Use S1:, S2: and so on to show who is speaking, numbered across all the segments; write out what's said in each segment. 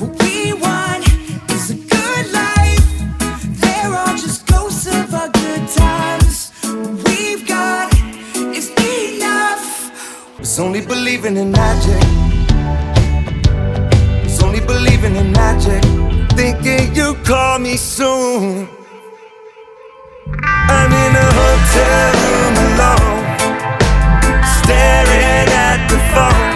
S1: What we want is a good life. They're all just ghosts of our good times. What we've got is enough. It's only believing in magic. It's only believing in magic. Thinking you'll call me soon. I'm in a hotel room alone, staring at the phone.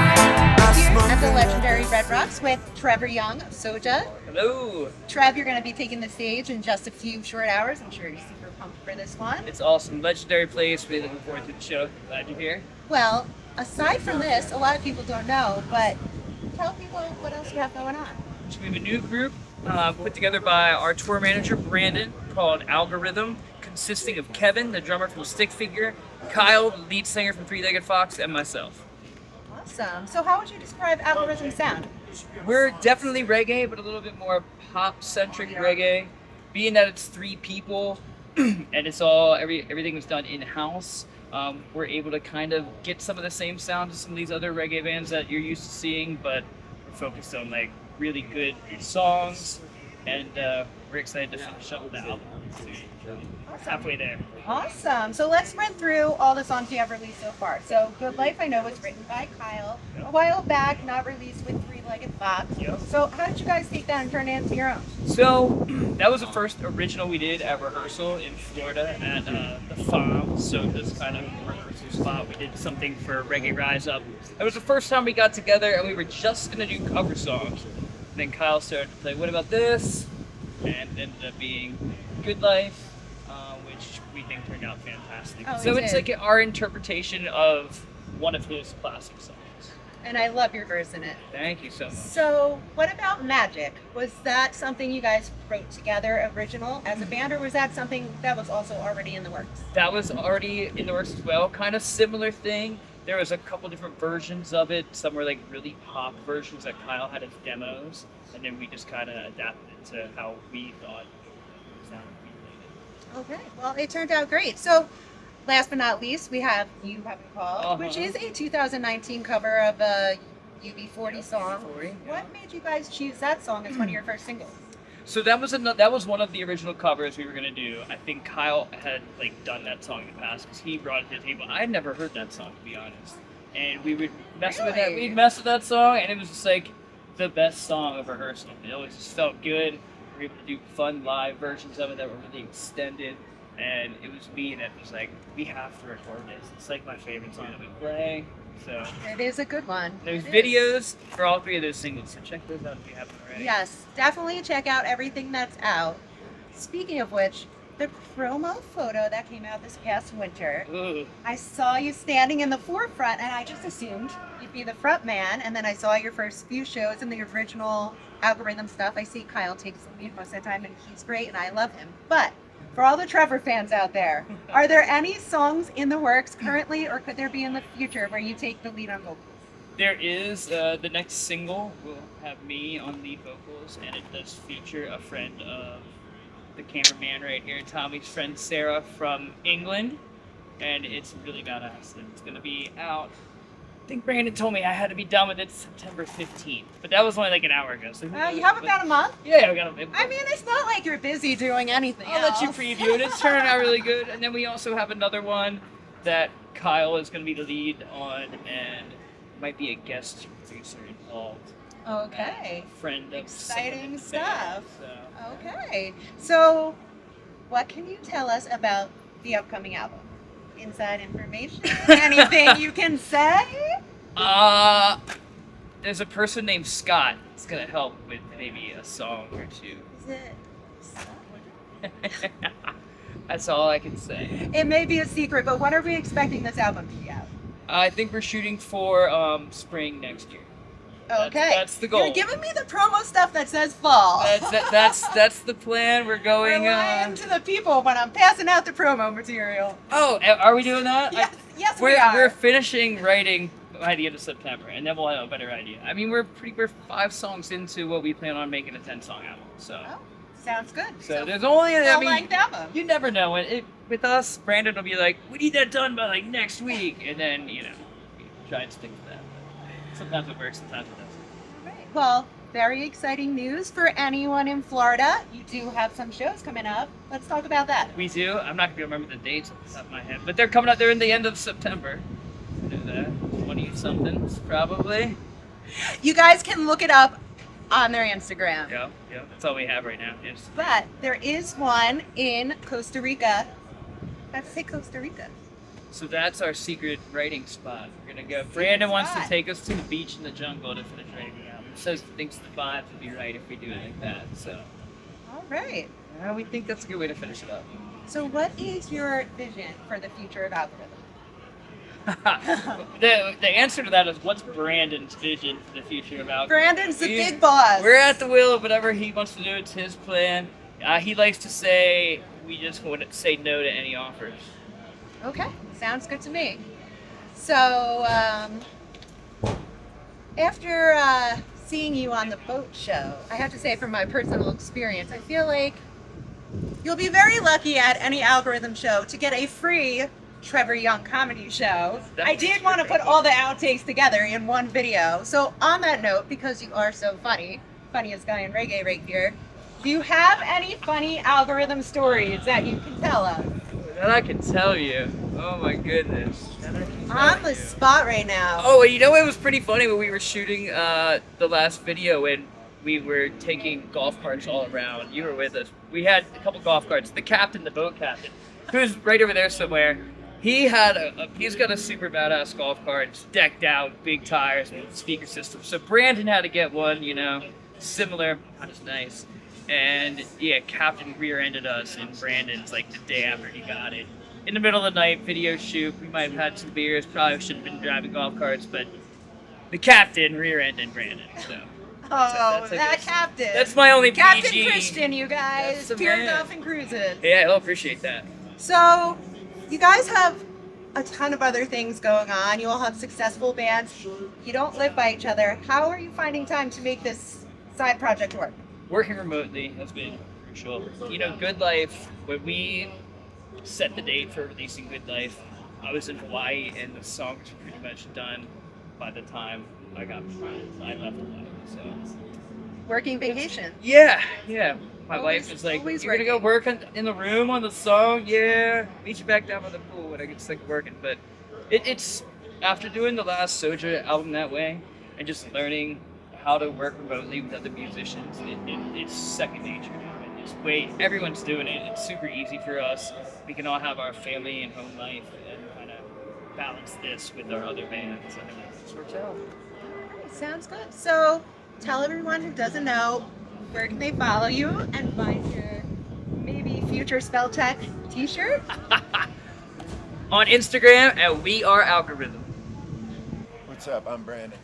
S2: At the legendary Red Rocks with Trevor Young of SOJA.
S3: Hello.
S2: Trev, you're going to be taking the stage in just a few short hours. I'm sure you're super pumped for this one.
S3: It's awesome. Legendary place. Really looking forward to the show. Glad you're here.
S2: Well, aside from this, a lot of people don't know, but tell people what else you have going on.
S3: So we have a new group put together by our tour manager, Brandon, called Algorhythm, consisting of Kevin, the drummer from Stick Figure, Kyle, the lead singer from Three-Legged Fox, and myself.
S2: Awesome. So how would you describe Algorhythm's sound?
S3: We're definitely reggae, but a little bit more pop-centric reggae. Being that it's three people and it's all everything was done in-house, we're able to kind of get some of the same sound as some of these other reggae bands that you're used to seeing, but we're focused on like really good songs, and we're excited to finish up the album. Halfway there.
S2: Awesome. So let's run through all the songs you have released so far. So Good Life, I know, was written by Kyle a while back, not released with Three-Legged Fox.
S3: Yep.
S2: So how did you guys take that and turn it into your own?
S3: So that was the first original we did at rehearsal in Florida at the farm. So this kind of rehearsal spot. We did something for Reggae Rise Up. It was the first time we got together, and we were just gonna do cover songs. And then Kyle started to play, "What about this?" And it ended up being Good Life, which we think turned out fantastic.
S2: Oh,
S3: So
S2: it
S3: it's
S2: did.
S3: like our interpretation of one of his classic songs.
S2: And I love your verse in it.
S3: Thank you so much.
S2: So what about Magic? Was that something you guys wrote together original as a band, or was that something that was also already in the works?
S3: That was already in the works as well. Kind of similar thing. There was a couple different versions of it. Some were like really pop versions that Kyle had as demos, and then we just kind of adapted it to how we thought it sounded.
S2: Okay, well, it turned out great. So last but not least, we have You Haven't Called, which is a 2019 cover of a UB40 song.
S3: UB40, yeah.
S2: What made you guys choose that song as one of your first singles?
S3: So that was one of the original covers we were gonna do. I think Kyle had like done that song in the past because he brought it to the table. I had never heard that song, to be honest, and we would mess with that. We'd mess with that song, and it was just like the best song of rehearsal. It always just felt good. We were able to do fun live versions of it that were really extended, and it was me that was like, we have to record this. It's like my favorite song that we play. So
S2: It is a good one.
S3: there's
S2: It is.
S3: videos for all three of those singles, so check those out if you haven't already.
S2: Yes, definitely check out everything that's out. Speaking of which, the promo photo that came out this past winter,
S3: Ooh.
S2: I saw you standing in the forefront, and I just assumed you'd be the front man. And then I saw your first few shows in the original Algorhythm stuff. I see Kyle takes the lead most of the time, and he's great, and I love him. But for all the Trevor fans out there, are there any songs in the works currently, or could there be in the future where you take the lead on vocals?
S3: There is the next single will have me on lead vocals, and it does feature a friend of the cameraman right here, Tommy's friend Sarah from England, and it's really badass. And it's gonna be out. I think Brandon told me I had to be done with it September 15th, but that was only like an hour ago. So
S2: You have about a month?
S3: Yeah, we got a.
S2: I mean, it's not like you're busy doing anything
S3: I'll let you
S2: else.
S3: preview it. It's turning out really good, and then we also have another one that Kyle is gonna be the lead on, and might be a guest producer involved.
S2: Okay.
S3: Friend of
S2: Exciting
S3: someone in the band,
S2: stuff.
S3: so.
S2: Okay. So, what can you tell us about the upcoming album? Inside information? Anything you can say?
S3: There's a person named Scott that's gonna help with maybe a song or two.
S2: Is it?
S3: That's all I can say.
S2: It may be a secret, but when are we expecting this album to be out?
S3: I think we're shooting for spring next year.
S2: Okay.
S3: That's the goal.
S2: You're giving me the promo stuff that says fall.
S3: That's the plan. We're going.
S2: We're lying to the people when I'm passing out the promo material.
S3: Oh, are we doing that?
S2: Yes, we are.
S3: We're finishing writing by the end of September, and then we'll have a better idea. I mean, we're 5 songs into what we plan on making a 10-song album. So.
S2: Oh, sounds good.
S3: So there's only. I mean,
S2: length album.
S3: you never know. With us, Brandon will be like, "We need that done by like next week," and then we try and stick to that. Sometimes it works, sometimes it doesn't.
S2: Right. Well, very exciting news for anyone in Florida. You do have some shows coming up. Let's talk about that.
S3: We do. I'm not gonna remember the dates off the top of my head, but they're coming up. They're in the end of September. I know that 20 somethings probably.
S2: You guys can look it up on their Instagram.
S3: Yeah. That's all we have right now. Yes.
S2: But there is one in Costa Rica. I have to say Costa Rica.
S3: So that's our secret writing spot. We're gonna go. Brandon wants to
S2: spot.
S3: take us to the beach in the jungle to finish writing the album. Says he thinks the vibe would be right if we do it like that. So
S2: All right.
S3: yeah, we think that's a good way to finish it up.
S2: So what is your vision for the future of Algorhythm?
S3: The answer to that is what's Brandon's vision for the future of Algorhythm?
S2: Brandon's the big boss.
S3: We're at the will of whatever he wants to do. It's his plan. He likes to say we just want to say no to any offers.
S2: Okay, sounds good to me. So, after seeing you on the boat show, I have to say from my personal experience, I feel like you'll be very lucky at any Algorhythm show to get a free Trevor Young comedy show. I did want to put all the outtakes together in one video. So on that note, because you are so funny, funniest guy in reggae right here, do you have any funny Algorhythm stories that you can tell us?
S3: That I can tell you. Oh my goodness. That I can tell
S2: On the
S3: you.
S2: spot right now.
S3: Oh, you know it was pretty funny when we were shooting the last video and we were taking golf carts all around. You were with us. We had a couple golf carts. The captain, the boat captain, who's right over there somewhere, he's got a super badass golf cart. It's decked out, big tires, and speaker system. So Brandon had to get one, similar, not as nice. And yeah, Captain rear-ended us, and Brandon's like the day after he got it. In the middle of the night, video shoot. We might have had some beers. Probably shouldn't have been driving golf carts, but the captain rear-ended Brandon. So.
S2: That's captain.
S3: That's my only
S2: Captain
S3: PG.
S2: Christian, you guys.
S3: That's the
S2: Pure
S3: man.
S2: Dolphin Cruises.
S3: Yeah, I'll appreciate that.
S2: So, you guys have a ton of other things going on. You all have successful bands. You don't live by each other. How are you finding time to make this side project work?
S3: Working remotely has been crucial. Good Life, when we set the date for releasing Good Life, I was in Hawaii and the songs were pretty much done by the time I left Hawaii. So
S2: Working vacation.
S3: yeah. My
S2: Always-
S3: wife is like,
S2: always
S3: "You're gonna go work in the room on the song? Yeah, meet you back down by the pool when I get sick of working." But it's after doing the last SOJA album that way and just learning how to work remotely with other musicians, it's second nature now. Everyone's doing it. It's super easy for us. We can all have our family and home life and kind of balance this with our other bands. And it works out.
S2: Alright, sounds good. So, tell everyone who doesn't know, where can they follow you and find your maybe future spell check t-shirt?
S3: On Instagram at We Are Algorhythm.
S4: What's up? I'm Brandon.